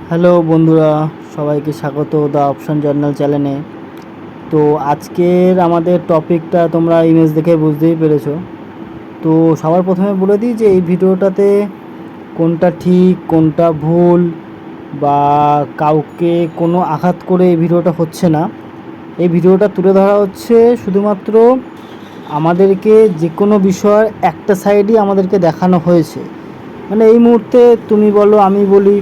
Hello বন্ধুরা, সবাইকে স্বাগত দ্য অপশন জার্নাল চ্যানেলে। তো আজকের আমাদের টপিকটা তোমরা ইমেজ দেখে বুঝতেই পেরেছো। তো সবার প্রথমে বলে দিই যে এই ভিডিওটাতে কোনটা ঠিক কোনটা ভুল বা কাউকে কোনো আঘাত করে এই ভিডিওটা হচ্ছে না। এই ভিডিওটা তুলে ধরা হচ্ছে শুধুমাত্র আমাদেরকে যে কোনো বিষয়ের একটা সাইডই আমাদেরকে দেখানো হয়েছে। মানে এই মুহূর্তে তুমি বলো আমি বলি,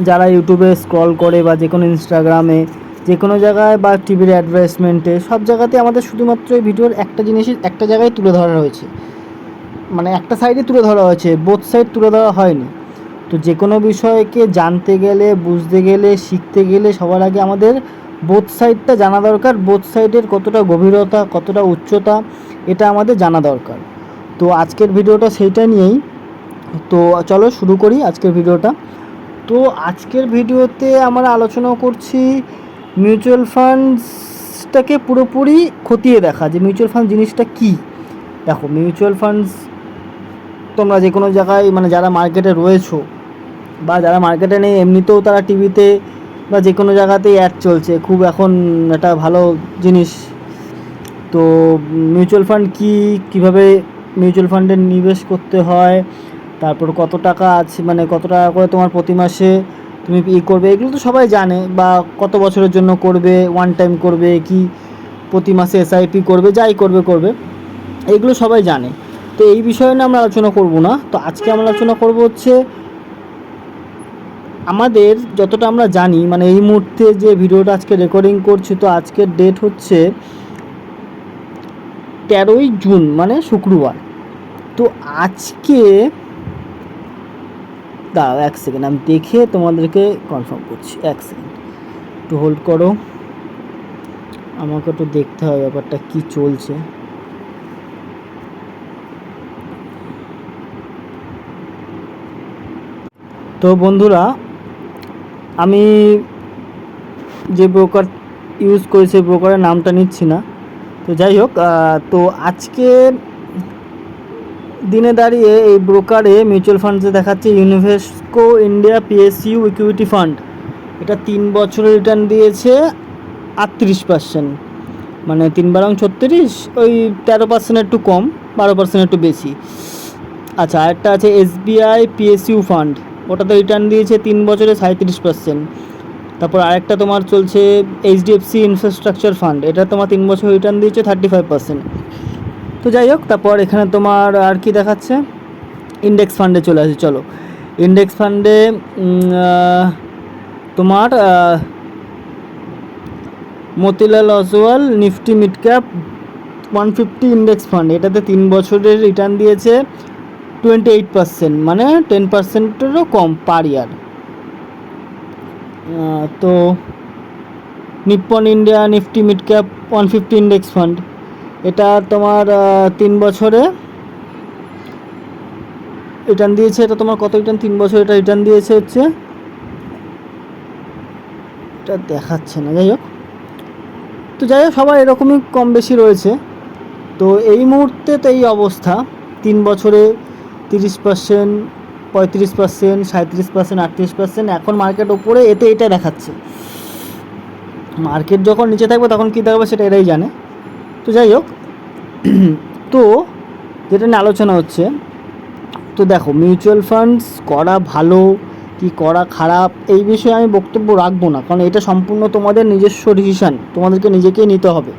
যারা ইউটিউবে স্ক্রল করে বা যে কোনো ইনস্টাগ্রামে যে কোনো জায়গায় বা টিভির অ্যাডভার্টাইজমেন্টে সব জায়গাতে আমাদের শুধুমাত্র এই ভিডিওর একটা জিনিসই একটা জায়গায় তুলে ধরা হয়েছে, মানে একটা সাইডে তুলে ধরা হয়েছে, বোথ সাইড তুলে ধরা হয়নি। তো যে কোনো বিষয়কে জানতে গেলে, বুঝতে গেলে, শিখতে গেলে সবার আগে আমাদের বোথ সাইডটা জানা দরকার। বোথ সাইডের কতটা গভীরতা, কতটা উচ্চতা, এটা আমাদের জানা দরকার। তো আজকের ভিডিওটা সেইটা নিয়েই। তো চলো শুরু করি আজকের ভিডিওটা। তো আজকের ভিডিওতে আমরা আলোচনা করছি মিউচুয়াল ফান্ডসটাকে পুরোপুরি খতিয়ে দেখা, যে মিউচুয়াল ফান্ড জিনিসটা কী। দেখো, মিউচুয়াল ফান্ডস তোমরা যে কোনো জায়গায়, মানে যারা মার্কেটে রয়েছো বা যারা মার্কেটে নেই, এমনিতেও তারা টিভিতে বা যে কোনো জায়গাতেই অ্যাড চলছে, খুব এখন একটা ভালো জিনিস। তো মিউচুয়াল ফান্ড কী, কীভাবে মিউচুয়াল ফান্ডে নিবেশ করতে হয়, তারপর কত টাকা আছে, মানে কত টাকা করে তোমার প্রতি মাসে তুমি করবে, এগুলো তো সবাই জানে। বা কত বছরের জন্য করবে, ওয়ান টাইম করবে কি প্রতি মাসে এসআইপি করবে, যাই করবে করবে, এগুলো সবাই জানে। তো এই বিষয়ে না আমরা আলোচনা করব না। তো আজকে আমরা আলোচনা করব হচ্ছে আমাদের যতটা আমরা জানি, মানে এই মুহূর্তে যে ভিডিওটা আজকে রেকর্ডিং করছি, তো আজকের ডেট হচ্ছে 13ই জুন, মানে শুক্রবার। তো আজকে দাঁড়াও এক সেকেন্ড, আমি দেখে তোমাদেরকে কনফার্ম করছি। এক সেকেন্ড একটু হোল্ড করো, আমাকে একটু দেখতে হবে ব্যাপারটা কি চলছে। তো বন্ধুরা, আমি যে ব্রোকার ইউজ করি সেই ব্রোকারের নামটা নিচ্ছি না। তো যাই হোক, তো আজকে দিনে দাঁড়িয়ে এই ব্রোকারে মিউচুয়াল ফান্ডসে দেখাচ্ছে ইউনিভেস্কো ইন্ডিয়া পিএসইউ ইকুইটি ফান্ড, এটা 3 বছরের রিটার্ন দিয়েছে 38%, মানে 3×36, ওই 13% একটু কম, 12% একটু বেশি। আচ্ছা, আরেকটা আছে এসবিআই পিএসইউ ফান্ড, ওটাতে রিটার্ন দিয়েছে 3 বছরে 37%। তারপর আরেকটা তোমার চলছে এইচডিএফসি ইনফ্রাস্ট্রাকচার ফান্ড, এটা তোমার 3 বছর রিটার্ন দিয়েছে 35%। তো যাই হোক, তারপর এখানে তোমার আর কি দেখাচ্ছে, ইন্ডেক্স ফান্ডে চলে আসি। চলো, ইন্ডেক্স ফান্ডে তোমার Motilal Oswal Nifty mid cap 150 index fund, এটাতে 3 বছরের রিটার্ন দিয়েছে 28%, মানে 10%-এরও কম পার ইয়ার। তো Nippon India Nifty mid cap 150 index fund, এটা তোমার 3 বছরে রিটার্ন দিয়েছে, এটা তোমার কত রিটার্ন, 3 বছর এটা রিটার্ন দিয়েছে হচ্ছে, এটা দেখাচ্ছে না, যাই হোক। তো যাই হোক, সবার এরকমই কম বেশি রয়েছে। তো এই মুহূর্তে তো এই অবস্থা, 3 বছরে 30%, 35%, 37%, 38%। এখন মার্কেট ওপরে, এতে এটা দেখাচ্ছে। মার্কেট যখন নিচে থাকবে তখন কী দেখাবে সেটা এরাই জানে। তো যাই হোক, তো যেটা নিয়ে আলোচনা হচ্ছে, তো দেখো, মিউচুয়াল ফান্ডস করা ভালো কি করা খারাপ এই বিষয়ে আমি বক্তব্য রাখবো না, কারণ এটা সম্পূর্ণ তোমাদের নিজস্ব ডিসিশান, তোমাদেরকে নিজেকেই নিতে হবে,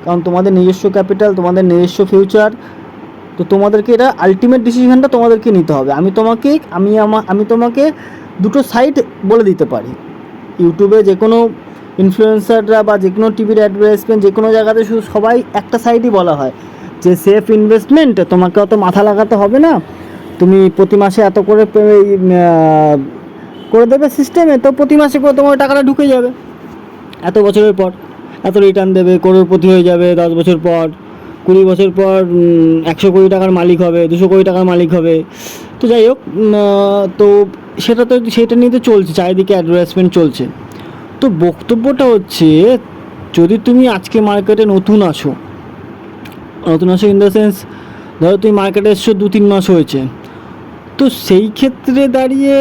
কারণ তোমাদের নিজস্ব ক্যাপিটাল, তোমাদের নিজস্ব ফিউচার। তো তোমাদেরকে এটা আলটিমেট ডিসিশানটা তোমাদেরকে নিতে হবে। আমি তোমাকে দুটো সাইড বলে দিতে পারি। ইউটিউবে যে কোনো ইনফ্লুয়েন্সাররা বা যে কোনো টিভির অ্যাডভার্টাইজমেন্ট যে কোনো জায়গাতে শুধু সবাই একটা সাইডই বলা হয়, যে সেফ ইনভেস্টমেন্ট, তোমাকে অত মাথা লাগাতে হবে না, তুমি প্রতি মাসে এত করে করে দেবে সিস্টেমে, তো প্রতি মাসে করে তোমার টাকাটা ঢুকে যাবে, এত বছরের পর এত রিটার্ন দেবে, করোড়পতি হয়ে যাবে 10 বছর পর, 20 বছর পর 100 কোটি টাকার মালিক হবে, 200 কোটি টাকার মালিক হবে। তো যাই হোক, তো সেটা নিয়ে তো চলছে, চারিদিকে অ্যাডভার্টাইজমেন্ট চলছে। তো বক্তব্যটা হচ্ছে, যদি তুমি আজকে মার্কেটে নতুন আসো ইন দ্য সেন্স, ধরো তুমি মার্কেটে এসছো 2-3 মাস হয়েছে, তো সেই ক্ষেত্রে দাঁড়িয়ে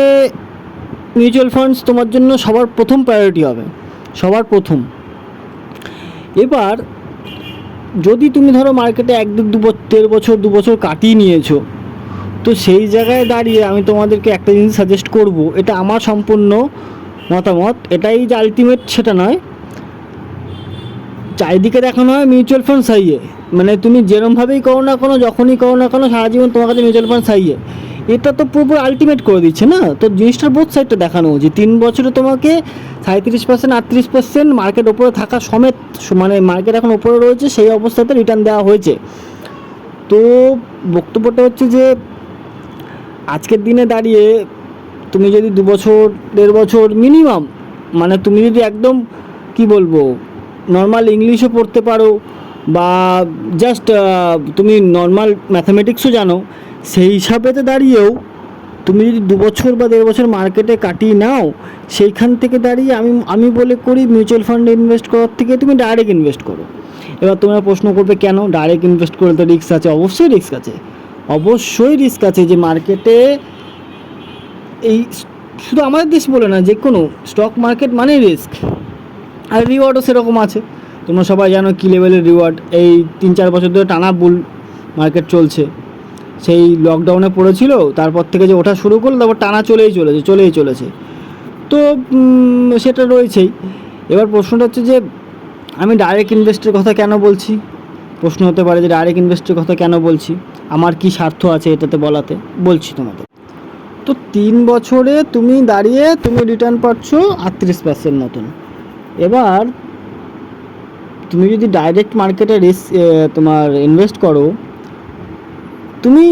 মিউচুয়াল ফান্ডস তোমার জন্য সবার প্রথম প্রায়োরিটি হবে, সবার প্রথম। এবার যদি তুমি ধরো মার্কেটে 1-1.5 বছর কাটিয়ে নিয়েছো, তো সেই জায়গায় দাঁড়িয়ে আমি তোমাদেরকে একটা জিনিস সাজেস্ট করব, এটা আমার সম্পূর্ণ মতামত, এটাই যে আলটিমেট সেটা নয়। চারিদিকে দেখানো হয় মিউচুয়াল ফান্ড চাইয়ে, মানে তুমি যেরমভাবেই করো না কোনো, যখনই করো না কোনো, সারা জীবন তোমার কাছে মিউচুয়াল ফান্ড চাইয়ে, এটা তো পুরোপুরি আলটিমেট করে দিচ্ছে না। তো জিনিসটার বোথ সাইডটা দেখানো উচিত। 3 বছরে তোমাকে 37%, 38% মার্কেট ওপরে থাকা সমেত, মানে মার্কেট এখন ওপরে রয়েছে সেই অবস্থাতে রিটার্ন দেওয়া হয়েছে। তো বক্তব্যটা হচ্ছে যে আজকের দিনে দাঁড়িয়ে তুমি যদি 2 বছর 1.5 বছর মিনিমাম, মানে তুমি যদি একদম কি বলবো নর্মাল ইংলিশও পড়তে পারো বা জাস্ট তুমি নর্মাল ম্যাথামেটিক্সও জানো, সেই হিসাবেতে দাঁড়িয়েও তুমি যদি 2 বছর বা 1.5 বছর মার্কেটে কাটিয়ে নাও, সেইখান থেকে দাঁড়িয়ে আমি বলে করি মিউচুয়াল ফান্ডে ইনভেস্ট করার থেকে তুমি ডাইরেক্ট ইনভেস্ট করো। এবার তোমরা প্রশ্ন করবে কেন ডাইরেক্ট ইনভেস্ট করলে তো রিস্ক আছে? অবশ্যই রিস্ক আছে, অবশ্যই রিস্ক আছে। যে মার্কেটে এই শুধু আমাদের দেশ বলে না, যে কোনো স্টক মার্কেট মানে রিস্ক, আর রিওয়ার্ডও সেরকম আছে। তোমরা সবাই জানো কী লেভেলের রিওয়ার্ড। এই 3-4 বছর ধরে টানা বুল মার্কেট চলছে, সেই লকডাউনে পড়েছিল, তারপর থেকে যে ওঠা শুরু করলো, তারপর টানা চলেই চলেছে। তো সেটা রয়েছেই। এবার প্রশ্নটা হচ্ছে যে আমি ডাইরেক্ট ইনভেস্টের কথা কেন বলছি? প্রশ্ন হতে পারে যে ডাইরেক্ট ইনভেস্টের কথা কেন বলছি, আমার কি স্বার্থ আছে এটাতে বলাতে, বলছি তোমাদের। তো 3 বছরে তুমি দাঁড়িয়ে তুমি রিটার্ন পাচ্ছ 38% মতন। এবার তুমি যদি ডাইরেক্ট মার্কেটে তোমার ইনভেস্ট করো, তুমি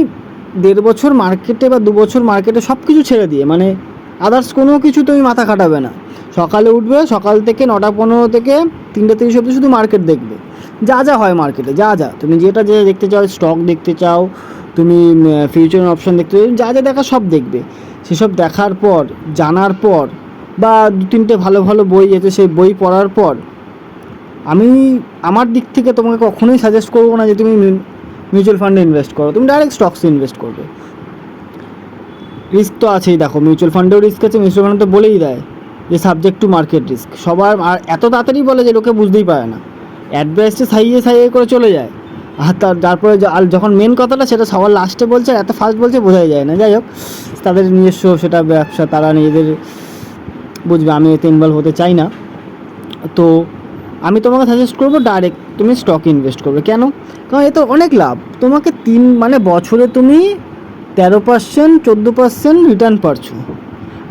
1.5 বছর মার্কেটে বা 2 বছর মার্কেটে সব কিছু ছেড়ে দিয়ে, মানে আদার্স কোনো কিছু তুমি মাথা খাটাবে না। সকালে উঠবে, সকাল থেকে 9টা 15 থেকে 3টা 30 অবধি শুধু মার্কেট দেখবে, যা যা হয় মার্কেটে, যা তুমি যে দেখতে চাও, স্টক দেখতে চাও, তুমি ফিউচার অপশন দেখতে চাও, যা দেখা সব দেখবে। সেসব দেখার পর, জানার পর, বা 2-3টে ভালো ভালো বই আছে, সেই বই পড়ার পর আমি আমার দিক থেকে তোমাকে কখনোই সাজেস্ট করবো না যে তুমি মিউচুয়াল ফান্ডে ইনভেস্ট করো, তুমি ডাইরেক্ট স্টকসে ইনভেস্ট করবে। রিস্ক তো আছেই, দেখো মিউচুয়াল ফান্ডেও রিস্ক আছে, মিউচুয়াল ফান্ড তো বলেই দেয় যে সাবজেক্ট টু মার্কেট রিস্ক। সবার আর এত তাড়াতাড়ি বলে যে লোকে বুঝতেই পারে না, অ্যাডভাইসটা সাইয়ে করে চলে যায়। আর তারপরে যখন মেন কথাটা সেটা সবার লাস্টে বলছে, এত ফাস্ট বলছে বোঝাই যায় না। যাই হোক, তাদের নিজস্ব সেটা ব্যবসা, তারা নিজেদের বুঝবে, আমি এতে ইনভলভ হতে চাই না। তো আমি তোমাকে সাজেস্ট করবো ডাইরেক্ট তুমি স্টকে ইনভেস্ট করবে। কেন? কারণ এ তো অনেক লাভ তোমাকে। মানে বছরে তুমি 13%, 14% রিটার্ন পাচ্ছো।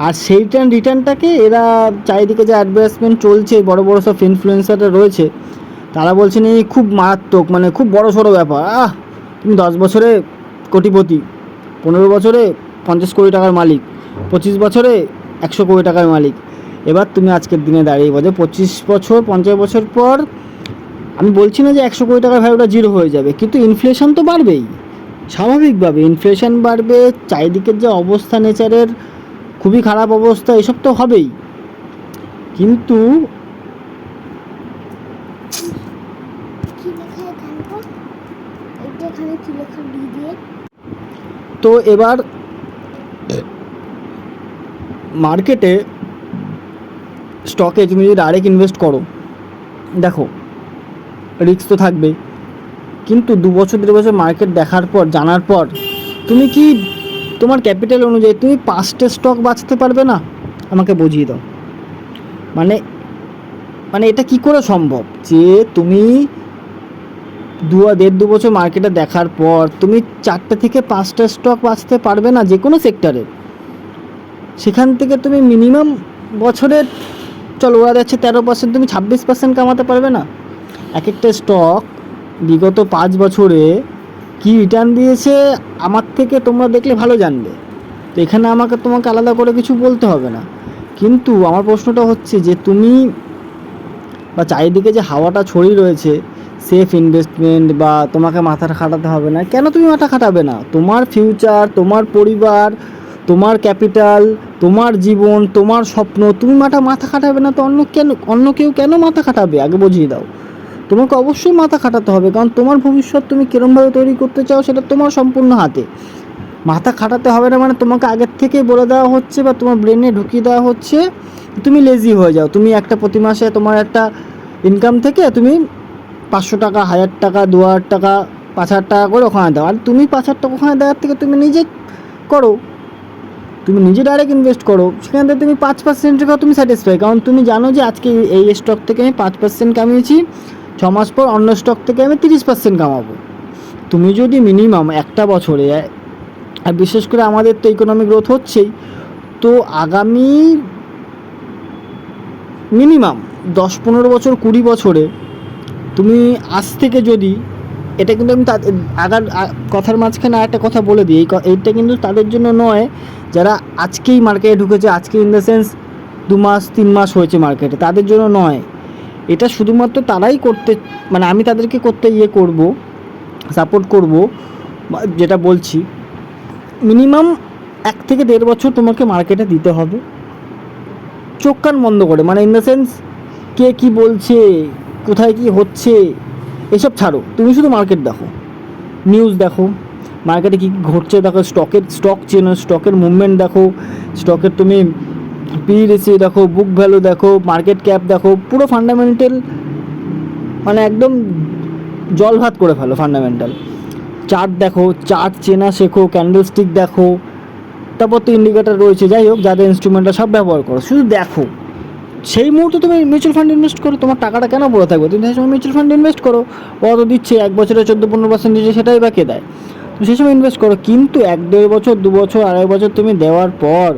আর সেই রিটার্নটাকে এরা চারিদিকে যে অ্যাডভার্টাইজমেন্ট চলছে, বড় বড় সব ইনফ্লুয়েন্সাররা রয়েছে, তারা বলছেন এই খুব মারাত্মক, মানে খুব বড় সড়ো ব্যাপার। তুমি 10 বছরে কোটিপতি, 15 বছরে 50 কোটি টাকার মালিক, 25 বছরে 100 কোটি টাকার মালিক। এবার তুমি আজকের দিনে দাঁড়িয়ে বলছো 25 বছর 50 বছর পর, আমি বলছি না যে 100 কোটি টাকার ভ্যালুটা জিরো হয়ে যাবে, কিন্তু ইনফ্লেশন তো বাড়বেই, স্বাভাবিকভাবে ইনফ্লেশন বাড়বে, চারিদিকের যে অবস্থা নেচারের খুবই খারাপ অবস্থা, এসব তো হবেই। কিন্তু তো এবার মার্কেটে স্টকে তুমি যদি ডাইরেক্ট ইনভেস্ট করো, দেখো রিস্ক তো থাকবেই, কিন্তু 2 বছর 1.5 বছর মার্কেট দেখার পর, জানার পর, তুমি কি তোমার ক্যাপিটাল অনুযায়ী তুমি 5টে স্টক বাঁচতে পারবে না? আমাকে বুঝিয়ে দাও। মানে এটা কি করে সম্ভব যে তুমি 1.5-2 বছর মার্কেটে দেখার পর তুমি 4টে থেকে 5টা স্টক বাঁচতে পারবে না যে কোনো সেক্টরে? সেখান থেকে তুমি মিনিমাম বছরের, চলো ওরা যাচ্ছে 13%, তুমি 26% কামাতে পারবে না? এক একটা স্টক বিগত 5 বছরে কি রিটার্ন দিয়েছে আমার থেকে তোমরা দেখলে ভালো জানবে। তো এখানে তোমাকে আলাদা করে কিছু বলতে হবে না। কিন্তু আমার প্রশ্নটা হচ্ছে যে তুমি, বা চারিদিকে যে হাওয়াটা ছড়িয়ে রয়েছে সেফ ইনভেস্টমেন্ট, বা তোমাকে মাথা খাটাতে হবে না, কেন তুমি মাথা খাটাবে না? তোমার ফিউচার, তোমার পরিবার, তোমার ক্যাপিটাল, তোমার জীবন, তোমার স্বপ্ন, তুমি মাথা খাটাবে না তো অন্য কেউ কেন মাথা খাটাবে? আগে বুঝিয়ে দাও। তোমাকে অবশ্যই মাথা খাটাতে হবে, কারণ তোমার ভবিষ্যৎ তুমি কীরমভাবে তৈরি করতে চাও সেটা তোমার সম্পূর্ণ হাতে। মাথা খাটাতে হবে না, মানে তোমাকে আগের থেকেই বলে দেওয়া হচ্ছে বা তোমার ব্রেনে ঢুকিয়ে দেওয়া হচ্ছে তুমি লেজি হয়ে যাও। তুমি একটা প্রতি মাসে তোমার একটা ইনকাম থেকে তুমি 500 টাকা, 1000 টাকা, 2000 টাকা, 5000 টাকা করে ওখানে দাও। আর তুমি 5000 টাকা ওখানে দেওয়ার থেকে তুমি নিজে করো, তুমি নিজে ডাইরেক্ট ইনভেস্ট করো, সেখান থেকে তুমি 5% টাকা তুমি স্যাটিসফাই, কারণ তুমি জানো যে আজকে এই স্টক থেকে আমি 5% কামিয়েছি, 6 মাস পর অন্য স্টক থেকে আমি 30% কামাবো। তুমি যদি মিনিমাম একটা বছরে, আর বিশেষ করে আমাদের তো ইকোনমিক গ্রোথ হচ্ছেই, তো আগামী মিনিমাম 10-15 বছর, 20 বছরে তুমি আজ থেকে যদি, এটা কিন্তু আমি আগার কথার মাঝখানে একটা কথা বলে দিই, এইটা কিন্তু তাদের জন্য নয় যারা আজকেই মার্কেটে ঢুকেছে, আজকে ইন দ্য সেন্স 2 মাস 3 মাস হয়েছে মার্কেটে, তাদের জন্য নয়। এটা শুধুমাত্র তারাই করতে, মানে আমি তাদেরকে করতে করব, সাপোর্ট করব, যেটা বলছি মিনিমাম 1 থেকে 1.5 বছর তোমাকে মার্কেটে দিতে হবে, চোখ কান বন্ধ করে, মানে ইন দ্য সেন্স কে কী বলছে, কোথায় কী হচ্ছে এসব ছাড়ো, তুমি শুধু মার্কেট দেখো, নিউজ দেখো, মার্কেটে কী ঘটছে দেখো, স্টক চেনো, স্টকের মুভমেন্ট দেখো, স্টকের তুমি পি রেসিও দেখো, বুক ভ্যালু দেখো, মার্কেট ক্যাপ দেখো, পুরো ফান্ডামেন্টাল, মানে একদম জল ভাত করে ফেলো ফান্ডামেন্টাল। চার্ট দেখো, চার্ট চেনা শেখো, ক্যান্ডেলস্টিক দেখো, তারপর তো ইন্ডিকেটার রয়েছে, যাই হোক যাদের ইনস্ট্রুমেন্টটা সব ব্যবহার করো, শুধু দেখো। সেই মুহূর্তে তুমি মিউচুয়াল ফান্ড ইনভেস্ট করো, তোমার টাকাটা কেন পড়ে থাকবে, তুমি সেই সময় মিউচুয়াল ফান্ড ইনভেস্ট করো, কত দিচ্ছে 1 বছরে 14-15% দিচ্ছে, সেটাই বা কে দেয়, তুমি সেই সময় ইনভেস্ট করো। কিন্তু 1-1.5 বছর, 2 বছর, 2.5 বছর তুমি দেওয়ার পর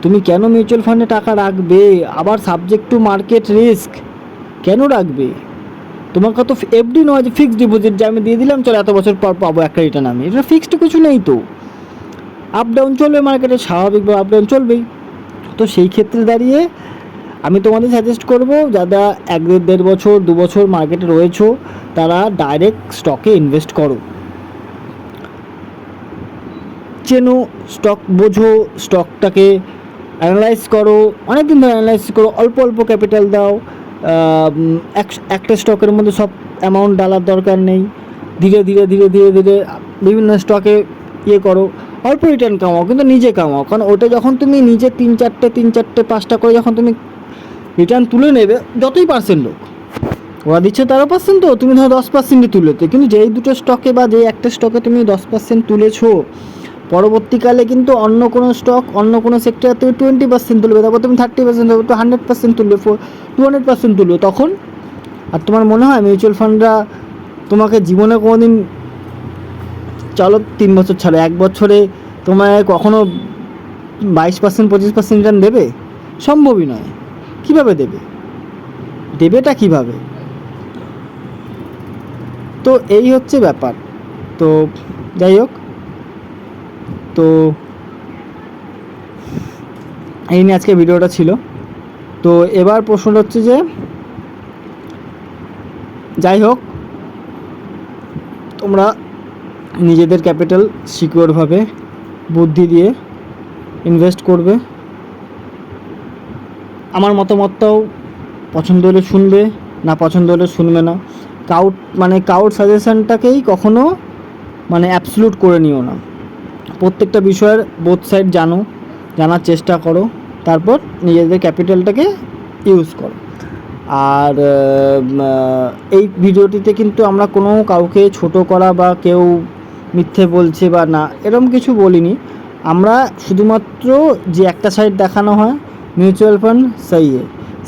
তুমি কেন মিউচুয়াল ফান্ডে টাকা রাখবে, আবার সাবজেক্ট টু মার্কেট রিস্ক কেন রাখবে? তোমার কত এফডি নয় যে ফিক্সড ডিপোজিট, যে আমি দিয়ে দিলাম চলো এত বছর পর পাবো একটা রিটার্ন, আমি এটা ফিক্সড কিছু নেই তো, আপ ডাউন চলবে মার্কেটে, স্বাভাবিকভাবে আপ ডাউন চলবেই। তো সেই ক্ষেত্রে দাঁড়িয়ে আমি তোমাদের সাজেস্ট করব, যারা 1-1.5 বছর 2 বছর মার্কেটে রয়েছো, তারা ডাইরেক্ট স্টকে ইনভেস্ট করো, চেনো, স্টক বোঝো, স্টকটাকে অ্যানালাইজ করো, অনেক দিন ধরে অ্যানালাইজ করো, অল্প অল্প ক্যাপিটাল দাও, একটা স্টকের মধ্যে সব অ্যামাউন্ট ডালার দরকার নেই, ধীরে ধীরে ধীরে ধীরে ধীরে বিভিন্ন স্টকে করো, অল্প রিটার্ন কামাও, কিন্তু নিজে কামাও, কারণ ওটা যখন তুমি নিজে 3-4টে 5টা করে যখন তুমি রিটার্ন তুলে নেবে, যতই পার্সেন্ট হোক, ওরা দিচ্ছে 13%, তো তুমি ধরো 10%ই তুলেতে, কিন্তু যেই দুটো স্টকে বা যেই একটা স্টকে তুমি 10% তুলেছো, পরবর্তীকালে কিন্তু অন্য কোনো স্টক, অন্য কোনো সেক্টরে তুমি 20% তুলবে, তারপর তুমি 30% তুলবে, তো 100% তুলবে, 200% তুলবে, তখন আর তোমার মনে হয় মিউচুয়াল ফান্ডরা তোমাকে জীবনে কোনো দিন, চলো 3 বছর ছাড়ো, 1 বছরে তোমায় কখনো 22% 25% রিটার্ন দেবে? সম্ভবই নয়। কীভাবে দেবে, দেবেটা কীভাবে? তো এই হচ্ছে ব্যাপার। তো যাই হোক, তো এই নিয়ে আজকে ভিডিওটা ছিল। তো এবার প্রশ্নটা হচ্ছে যে, যাই হোক তোমরা নিজেদের ক্যাপিটাল সিকিউরভাবে বুদ্ধি দিয়ে ইনভেস্ট করবে। আমার মতামতটাও পছন্দ হলে শুনবে, না পছন্দ হলে শুনবে না। কাউট সাজেশনটাকেই কখনো অ্যাবসলিউট করে নিও না। প্রত্যেকটা বিষয়ের বোথ সাইড জানার চেষ্টা করো, তারপর নিজেদের ক্যাপিটালটাকে ইউজ করো। আর এই ভিডিওটিতে কিন্তু আমরা কোনো কাউকে ছোট করা বা কেউ মিথ্যে বলছে বা না, এরকম কিছু বলিনি। আমরা শুধুমাত্র যে একটা সাইড দেখানো হয়, মিউচুয়াল ফান্ড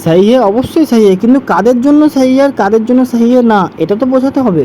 সাহি হে অবশ্যই সাহি হে, কিন্তু কাদের জন্য সাহি আর কাদের জন্য সাহি হে না, এটা তো বোঝাতে হবে।